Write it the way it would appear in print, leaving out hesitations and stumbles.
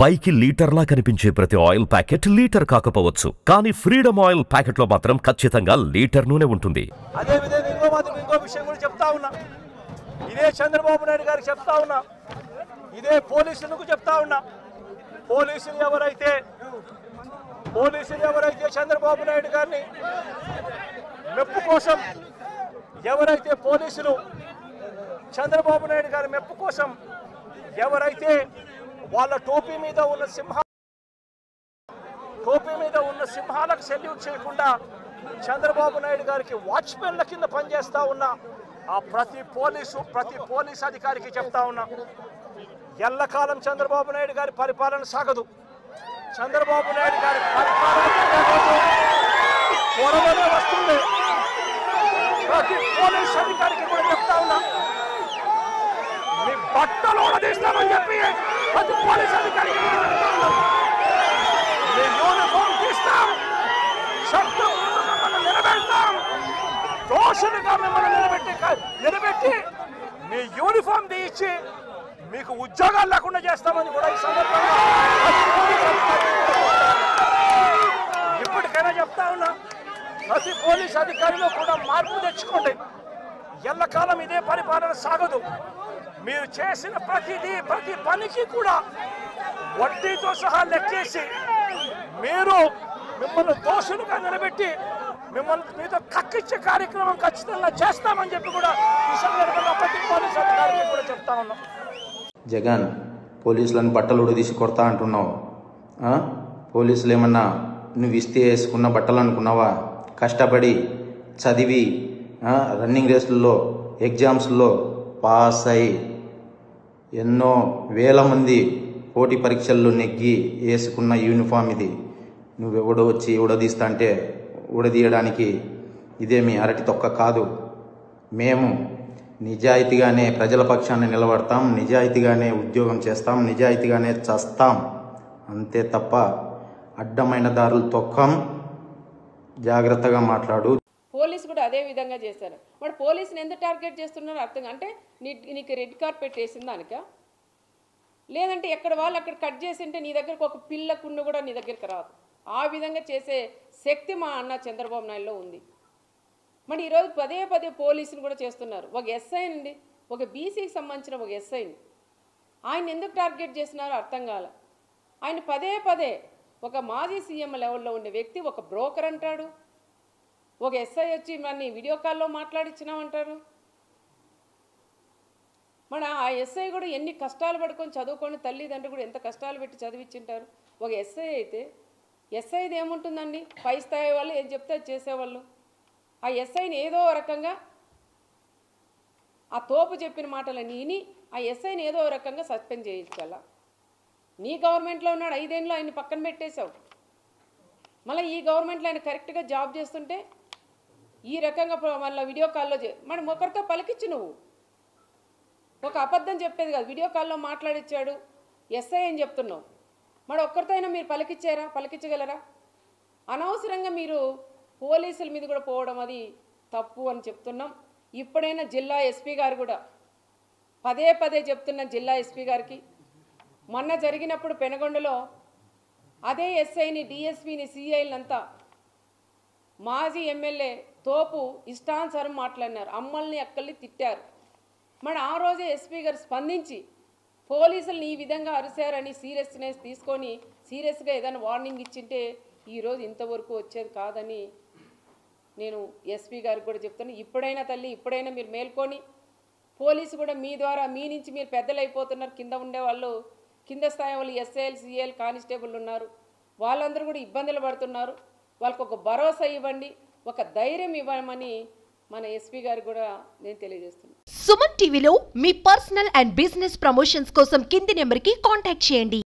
పైకి లీటర్లా కనిపించే ప్రతి ఆయిల్ ప్యాకెట్ లీటర్ కాకపోవచ్చు, కానీ ఫ్రీడమ్ ఆయిల్ ప్యాకెట్ లో మాత్రం ఖచ్చితంగా లీటర్ నూనె ఉంటుంది. అదే విధంగా ఇంకో విషయం కూడా చెప్తా ఉన్నా, ఇదే చంద్రబాబు నాయుడు గారికి చెప్తా ఉన్నా, ఇదే పోలీసులకు చెప్తా ఉన్నా. పోలీసులు ఎవరైతే చంద్రబాబు నాయుడు గారిని మెప్పు కోసం, ఎవరైతే పోలీసులు చంద్రబాబు నాయుడు గారి మెప్పు కోసం ఎవరైతే వాళ్ళ టోపీ మీద ఉన్న సింహాలకు సెల్యూట్ చేయకుండా చంద్రబాబు నాయుడు గారికి వాచ్మెన్ల కింద పనిచేస్తా ఉన్న ఆ ప్రతి పోలీస్ అధికారికి చెప్తా ఉన్నా, ఎల్లకాలం చంద్రబాబు నాయుడు గారి పరిపాలన సాగదు. చంద్రబాబు నాయుడు గారి పరిపాలన త్వరలోనే వస్తుంది. ప్రతి పోలీస్ అధికారికి కూడా చెప్తా ఉన్నా, మీ బట్టలు ఓడదీస్తామని చెప్పి ప్రతి పోలీస్ అధికారికి మీ యూనిఫామ్ తీస్తాం, చట్టం మిమ్మల్ని నిలబెడతాం, దోషులుగా మిమ్మల్ని నిలబెట్టి మీ యూనిఫామ్ తీయించి మీకు ఉద్యోగాలు లేకుండా చేస్తామని కూడా ఈ సందర్భంగా ఇప్పటికైనా చెప్తా ఉన్నా, ప్రతి పోలీస్ అధికారిలో కూడా మార్పు తెచ్చుకోండి. ఎల్లకాలం ఇదే పరిపాలన సాగదు. మీరు చేసిన ప్రతి పనికి కూడా వడ్డీతో సహా లెక్కేసి మిమ్మల్ని దోషులుగా నిలబెట్టి మీతో కక్కిచ్చే కార్యక్రమం ఖచ్చితంగా చేస్తామని చెప్పి కూడా ఈ సందర్భంగా ప్రతి పోలీస్ అధికారికి కూడా చెప్తా ఉన్నాం. జగన్, పోలీసులను బట్టలు ఉడదీసి కొడతా అంటున్నావు. పోలీసులు ఏమన్నా నువ్వు ఇస్తే వేసుకున్న బట్టలు అనుకున్నావా? కష్టపడి చదివి రన్నింగ్ రేసుల్లో ఎగ్జామ్స్లో పాస్ అయి ఎన్నో వేల మంది పోటీ పరీక్షల్లో నెగ్గి వేసుకున్న యూనిఫామ్ ఇది. నువ్వెవడో వచ్చి ఉడదీస్తా అంటే ఉడదీయడానికి ఇదేమి అరటి తొక్క కాదు. మేము నిజాయితీగానే ప్రజల పక్షాన్ని నిలబడతాం, నిజాయితీగానే ఉద్యోగం చేస్తాం, నిజాయితీగానే చస్తాం, అంతే తప్ప అడ్డమైన దారులు తొక్కం. జాగ్రత్తగా మాట్లాడు. పోలీసు కూడా అదే విధంగా చేశారు. వాడు పోలీసుని ఎందుకు టార్గెట్ చేస్తున్నారు అర్థం అంటే నీకు రెడ్ కార్పెట్ వేసింది దానిక, లేదంటే ఎక్కడ వాళ్ళు అక్కడ కట్ చేసింటే నీ దగ్గరకు ఒక పిల్లకున్న కూడా నీ దగ్గరికి రాదు. ఆ విధంగా చేసే శక్తి మా అన్న చంద్రబాబు నాయుడులో ఉంది. మరి ఈరోజు పదే పోలీసులు కూడా చేస్తున్నారు. ఒక ఎస్ఐ అండి, ఒక బీసీకి సంబంధించిన ఒక ఎస్ఐని ఆయన ఎందుకు టార్గెట్ చేస్తున్నారో అర్థం కాల. ఆయన పదే ఒక మాజీ సీఎం లెవెల్లో ఉండే వ్యక్తి ఒక బ్రోకర్ అంటాడు, ఒక ఎస్ఐ వచ్చి మన వీడియో కాల్లో మాట్లాడించినామంటారు. మన ఆ ఎస్ఐ కూడా ఎన్ని కష్టాలు పడుకొని చదువుకొని తల్లిదండ్రులు కూడా ఎంత కష్టాలు పెట్టి చదివించుంటారు. ఒక ఎస్ఐ అయితే ఎస్ఐది ఏముంటుందండి, పై స్థాయి వాళ్ళు ఏం చెప్తే అది చేసేవాళ్ళు. ఆ ఎస్ఐని ఏదో రకంగా ఆ తోపు చెప్పిన మాటలని విని ఆ ఎస్ఐని ఏదో రకంగా సస్పెండ్ చేయించాల. నీ గవర్నమెంట్లో ఉన్నాడు, 5 ఏళ్ళు ఆయన పక్కన పెట్టేశావు. మళ్ళీ ఈ గవర్నమెంట్లో ఆయన కరెక్ట్గా జాబ్ చేస్తుంటే ఈ రకంగా మళ్ళీ వీడియో కాల్లో మనం ఒకరితో పలికిచ్చు. నువ్వు ఒక అబద్ధం చెప్పేది కాదు, వీడియో కాల్లో మాట్లాడిచ్చాడు ఎస్ఐ అని చెప్తున్నావు. మరి ఒక్కరితో అయినా మీరు పలికించగలరా? అనవసరంగా మీరు పోలీసుల మీద కూడా పోవడం అది తప్పు అని చెప్తున్నాం. ఇప్పుడైనా జిల్లా ఎస్పీ గారు కూడా పదే చెప్తున్న జిల్లా ఎస్పీ గారికి, మొన్న జరిగినప్పుడు పెనగొండలో అదే ఎస్ఐని, డిఎస్పీని, సిఐలంతా మాజీ ఎమ్మెల్యే తోపు ఇష్టానుసారం మాట్లాడినారు, అమ్మల్ని అక్కల్ని తిట్టారు. మరి ఆ రోజే ఎస్పీ గారు స్పందించి పోలీసులను ఈ విధంగా అరిశారని సీరియస్నెస్ తీసుకొని సీరియస్గా ఏదైనా వార్నింగ్ ఇచ్చింటే ఈరోజు ఇంతవరకు వచ్చేది కాదని నేను ఎస్పీ గారికి కూడా చెప్తాను. ఇప్పుడైనా తల్లి, ఇప్పుడైనా మీరు మేల్కొని పోలీసు కూడా మీ ద్వారా మీ నుంచి మీరు పెద్దలు అయిపోతున్నారు. కింద ఉండేవాళ్ళు, కింద స్థాయి వాళ్ళు ఎస్ఐఎల్, సిఐఎల్, కానిస్టేబుల్ ఉన్నారు, వాళ్ళందరూ కూడా ఇబ్బందులు పడుతున్నారు. వాళ్ళకు ఒక భరోసా ఇవ్వండి, ఒక ధైర్యం ఇవ్వమని మన ఎస్పీ గారికి కూడా నేను తెలియజేస్తున్నాను. సుమన్ టీవీలో మీ పర్సనల్ అండ్ బిజినెస్ ప్రమోషన్స్ కోసం కింది నెంబర్కి కాంటాక్ట్ చేయండి.